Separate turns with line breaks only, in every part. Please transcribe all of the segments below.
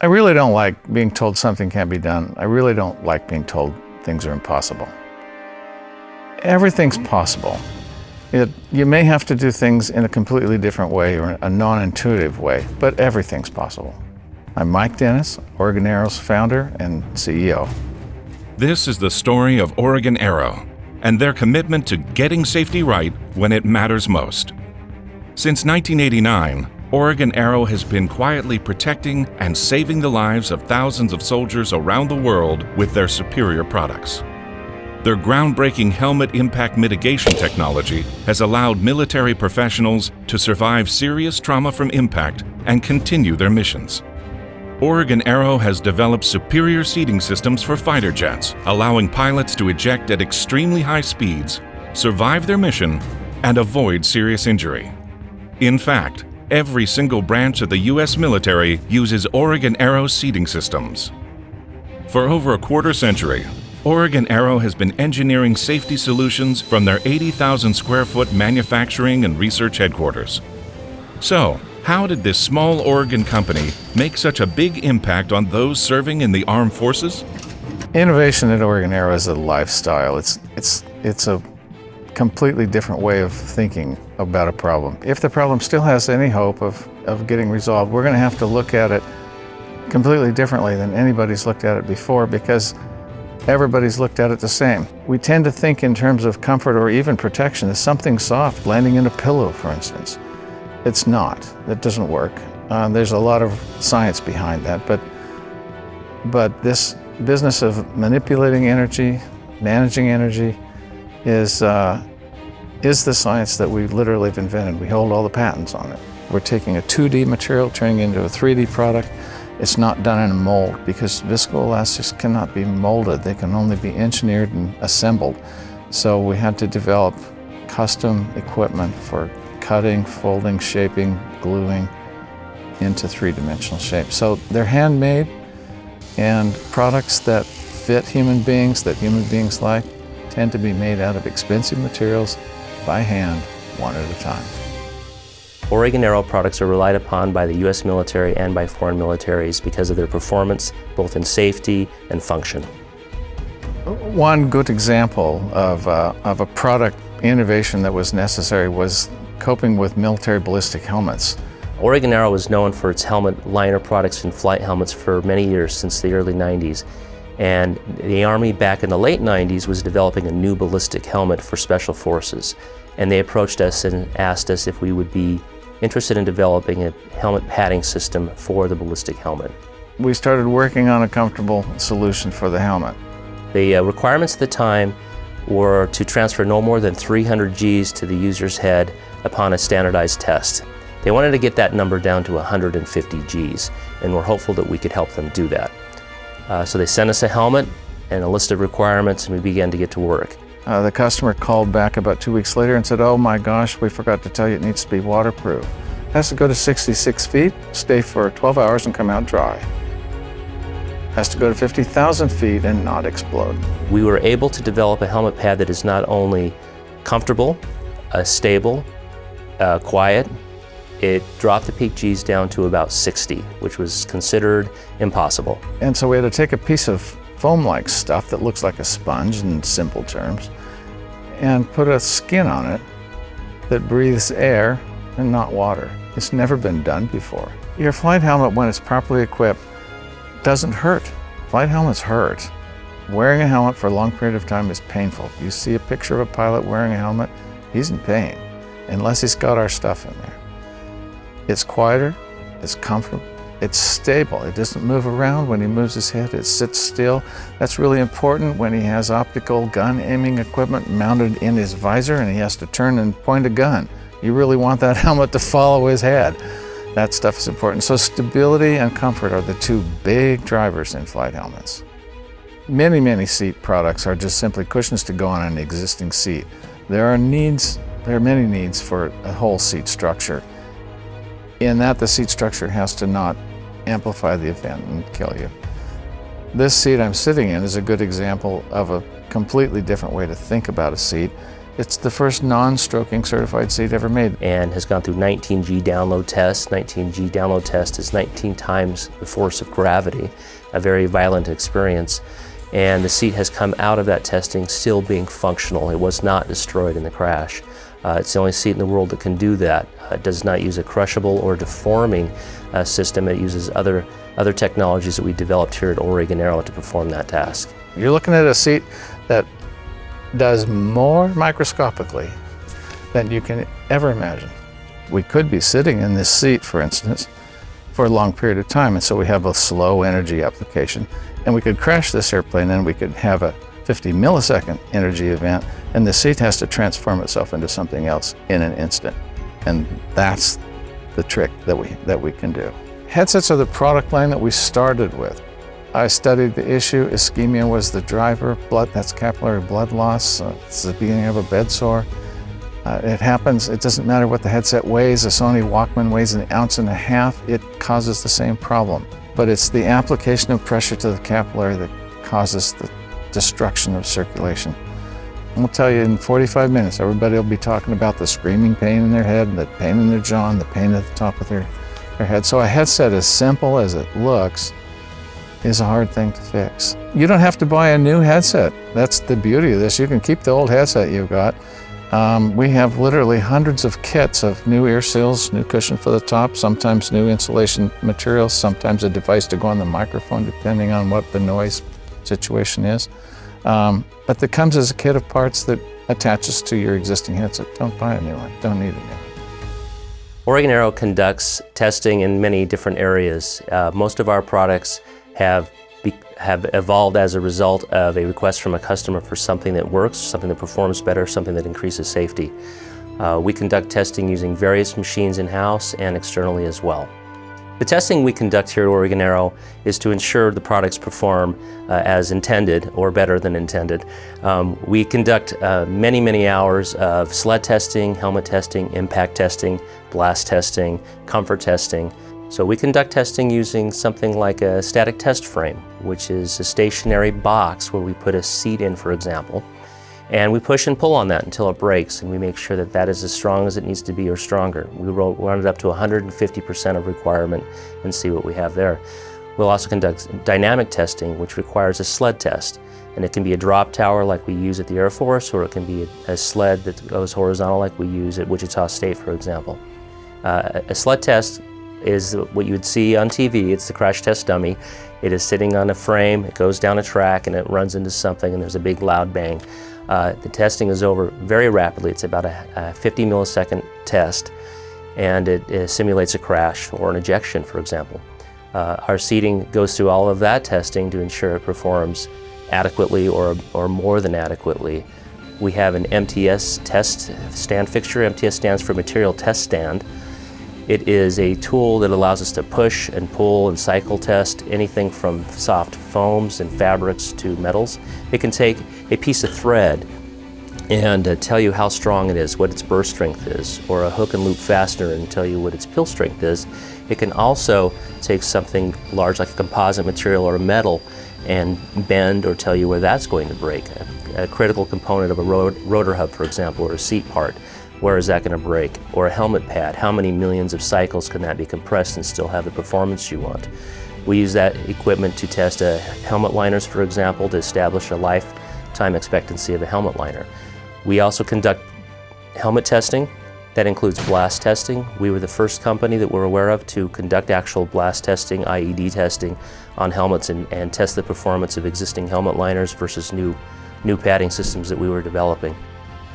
I really don't like being told something can't be done. I really don't like being told things are impossible. Everything's possible. You may have to do things in a completely different way or a non-intuitive way, but everything's possible. I'm Mike Dennis, Oregon Aero's founder and CEO.
This is the story of Oregon Aero and their commitment to getting safety right when it matters most. Since 1989, Oregon Aero has been quietly protecting and saving the lives of thousands of soldiers around the world with their superior products. Their groundbreaking helmet impact mitigation technology has allowed military professionals to survive serious trauma from impact and continue their missions. Oregon Aero has developed superior seating systems for fighter jets, allowing pilots to eject at extremely high speeds, survive their mission, and avoid serious injury. In fact, every single branch of the U.S. military uses Oregon Aero seating systems. For over a quarter century, Oregon Aero has been engineering safety solutions from their 80,000 square foot manufacturing and research headquarters. So, how did this small Oregon company make such a big impact on those serving in the armed forces?
Innovation at Oregon Aero is a lifestyle. It's a completely different way of thinking about a problem. If the problem still has any hope of getting resolved, we're going to have to look at it completely differently than anybody's looked at it before, because everybody's looked at it the same. We tend to think in terms of comfort or even protection as something soft, landing in a pillow, for instance. It's not. It doesn't work. There's a lot of science behind that, but this business of manipulating energy, managing energy, is the science that we literally have invented. We hold all the patents on it. We're taking a 2D material, turning it into a 3D product. It's not done in a mold because viscoelastics cannot be molded. They can only be engineered and assembled. So we had to develop custom equipment for cutting, folding, shaping, gluing into three-dimensional shape. So they're handmade, and products that fit human beings, that human beings like, tend to be made out of expensive materials by hand, one at a time.
Oregon Aero products are relied upon by the U.S. military and by foreign militaries because of their performance, both in safety and function.
One good example of a product innovation that was necessary was coping with military ballistic helmets.
Oregon Aero was known for its helmet liner products and flight helmets for many years, since the early 90s. And the Army back in the late 90s was developing a new ballistic helmet for special forces. And they approached us and asked us if we would be interested in developing a helmet padding system for the ballistic helmet.
We started working on a comfortable solution for the helmet.
The requirements at the time were to transfer no more than 300 Gs to the user's head upon a standardized test. They wanted to get that number down to 150 Gs, and we're hopeful that we could help them do that. So they sent us a helmet and a list of requirements, and we began to get to work.
The customer called back about 2 weeks later and said, "Oh my gosh, we forgot to tell you it needs to be waterproof. It has to go to 66 feet, stay for 12 hours and come out dry. It has to go to 50,000 feet and not explode."
We were able to develop a helmet pad that is not only comfortable, stable, quiet. It dropped the peak Gs down to about 60, which was considered impossible.
And so we had to take a piece of foam-like stuff that looks like a sponge in simple terms and put a skin on it that breathes air and not water. It's never been done before. Your flight helmet, when it's properly equipped, doesn't hurt. Flight helmets hurt. Wearing a helmet for a long period of time is painful. You see a picture of a pilot wearing a helmet, he's in pain, unless he's got our stuff in there. It's quieter, it's comfortable, it's stable. It doesn't move around when he moves his head, it sits still. That's really important when he has optical gun aiming equipment mounted in his visor and he has to turn and point a gun. You really want that helmet to follow his head. That stuff is important. So stability and comfort are the two big drivers in flight helmets. Many seat products are just simply cushions to go on an existing seat. There are many needs for a whole seat structure. In that, the seat structure has to not amplify the event and kill you. This seat I'm sitting in is a good example of a completely different way to think about a seat. It's the first non-stroking certified seat ever made.
And has gone through 19G download tests. 19G download test is 19 times the force of gravity, a very violent experience. And the seat has come out of that testing still being functional. It was not destroyed in the crash. It's the only seat in the world that can do that. It does not use a crushable or deforming system. It uses other technologies that we developed here at Oregon Aero to perform that task.
You're looking at a seat that does more microscopically than you can ever imagine. We could be sitting in this seat, for instance, for a long period of time, and so we have a slow energy application, and we could crash this airplane and we could have a 50 millisecond energy event, and the seat has to transform itself into something else in an instant. And that's the trick that we can do. Headsets are the product line that we started with. I studied the issue. Ischemia was the driver. That's capillary blood loss. It's the beginning of a bed sore. It happens. It doesn't matter what the headset weighs. A Sony Walkman weighs 1.5 ounces. It causes the same problem. But it's the application of pressure to the capillary that causes the destruction of circulation. And we'll tell you in 45 minutes, everybody will be talking about the screaming pain in their head, the pain in their jaw, and the pain at the top of their head. So a headset, as simple as it looks, is a hard thing to fix. You don't have to buy a new headset. That's the beauty of this. You can keep the old headset you've got. We have literally hundreds of kits of new ear seals, new cushion for the top, sometimes new insulation materials, sometimes a device to go on the microphone, depending on what the noise situation is. But that comes as a kit of parts that attaches to your existing headset. Don't buy a new one. Don't need a new one.
Oregon Aero conducts testing in many different areas. Most of our products have evolved as a result of a request from a customer for something that works, something that performs better, something that increases safety. We conduct testing using various machines in-house and externally as well. The testing we conduct here at Oregon Aero is to ensure the products perform as intended or better than intended. We conduct many hours of sled testing, helmet testing, impact testing, blast testing, comfort testing. So we conduct testing using something like a static test frame, which is a stationary box where we put a seat in, for example, and we push and pull on that until it breaks, and we make sure that that is as strong as it needs to be or stronger. We run it up to 150% of requirement and see what we have there. We'll also conduct dynamic testing, which requires a sled test, and it can be a drop tower like we use at the Air Force, or it can be a sled that goes horizontal like we use at Wichita State, for example. A sled test is what you would see on TV. It's the crash test dummy. It is sitting on a frame, it goes down a track, and it runs into something, and there's a big loud bang. The testing is over very rapidly. It's about a 50 millisecond test, and it simulates a crash or an ejection, for example. Our seating goes through all of that testing to ensure it performs adequately or more than adequately. We have an MTS test stand fixture. MTS stands for Material Test Stand. It is a tool that allows us to push and pull and cycle test anything from soft foams and fabrics to metals. It can take a piece of thread and tell you how strong it is, what its burst strength is, or a hook and loop fastener and tell you what its pill strength is. It can also take something large like a composite material or a metal and bend or tell you where that's going to break. A critical component of a rotor hub, for example, or a seat part. Where is that going to break? Or a helmet pad, how many millions of cycles can that be compressed and still have the performance you want? We use that equipment to test helmet liners, for example, to establish a lifetime expectancy of a helmet liner. We also conduct helmet testing. That includes blast testing. We were the first company that we're aware of to conduct actual blast testing, IED testing on helmets and test the performance of existing helmet liners versus new padding systems that we were developing.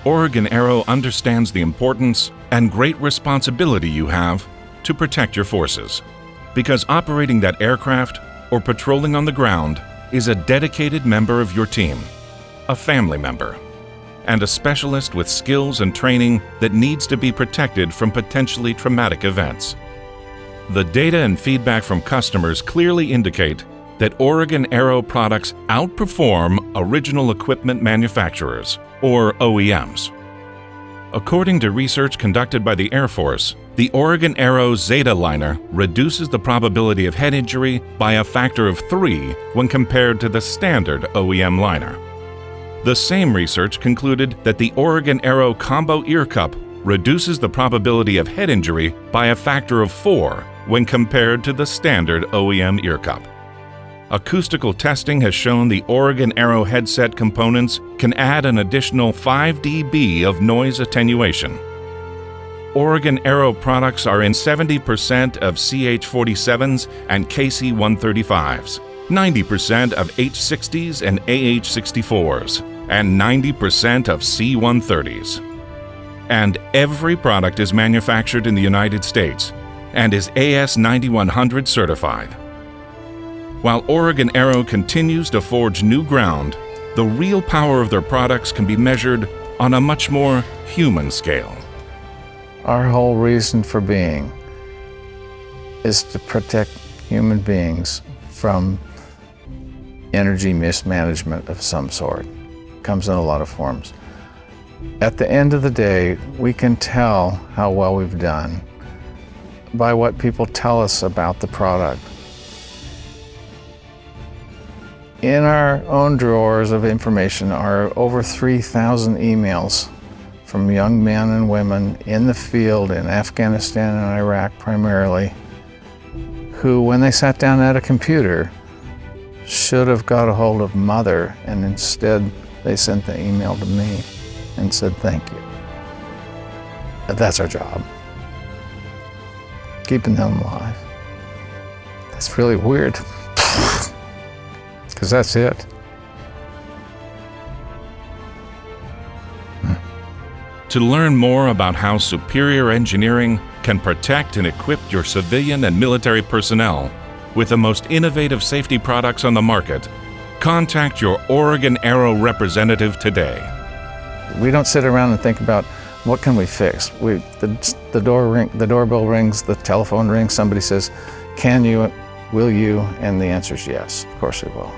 Oregon Aero understands the importance and great responsibility you have to protect your forces, because operating that aircraft or patrolling on the ground is a dedicated member of your team, a family member, and a specialist with skills and training that needs to be protected from potentially traumatic events. The data and feedback from customers clearly indicate that Oregon Aero products outperform original equipment manufacturers, or OEMs. According to research conducted by the Air Force, the Oregon Aero Zeta liner reduces the probability of head injury by a factor of 3 when compared to the standard OEM liner. The same research concluded that the Oregon Aero Combo Ear Cup reduces the probability of head injury by a factor of 4 when compared to the standard OEM ear cup. Acoustical testing has shown the Oregon Aero headset components can add an additional 5 dB of noise attenuation. Oregon Aero products are in 70% of CH-47s and KC-135s, 90% of H-60s and AH-64s, and 90% of C-130s. And every product is manufactured in the United States and is AS9100 certified. While Oregon Aero continues to forge new ground, the real power of their products can be measured on a much more human scale.
Our whole reason for being is to protect human beings from energy mismanagement of some sort. It comes in a lot of forms. At the end of the day, we can tell how well we've done by what people tell us about the product. In our own drawers of information are over 3,000 emails from young men and women in the field in Afghanistan and Iraq primarily, who, when they sat down at a computer, should have got a hold of Mother, and instead they sent the email to me and said thank you. That's our job, keeping them alive. That's really weird, because that's it.
To learn more about how superior engineering can protect and equip your civilian and military personnel with the most innovative safety products on the market, contact your Oregon Aero representative today.
We don't sit around and think about what can we fix. The doorbell rings, the telephone rings, somebody says, can you, will you? And the answer is yes, of course we will.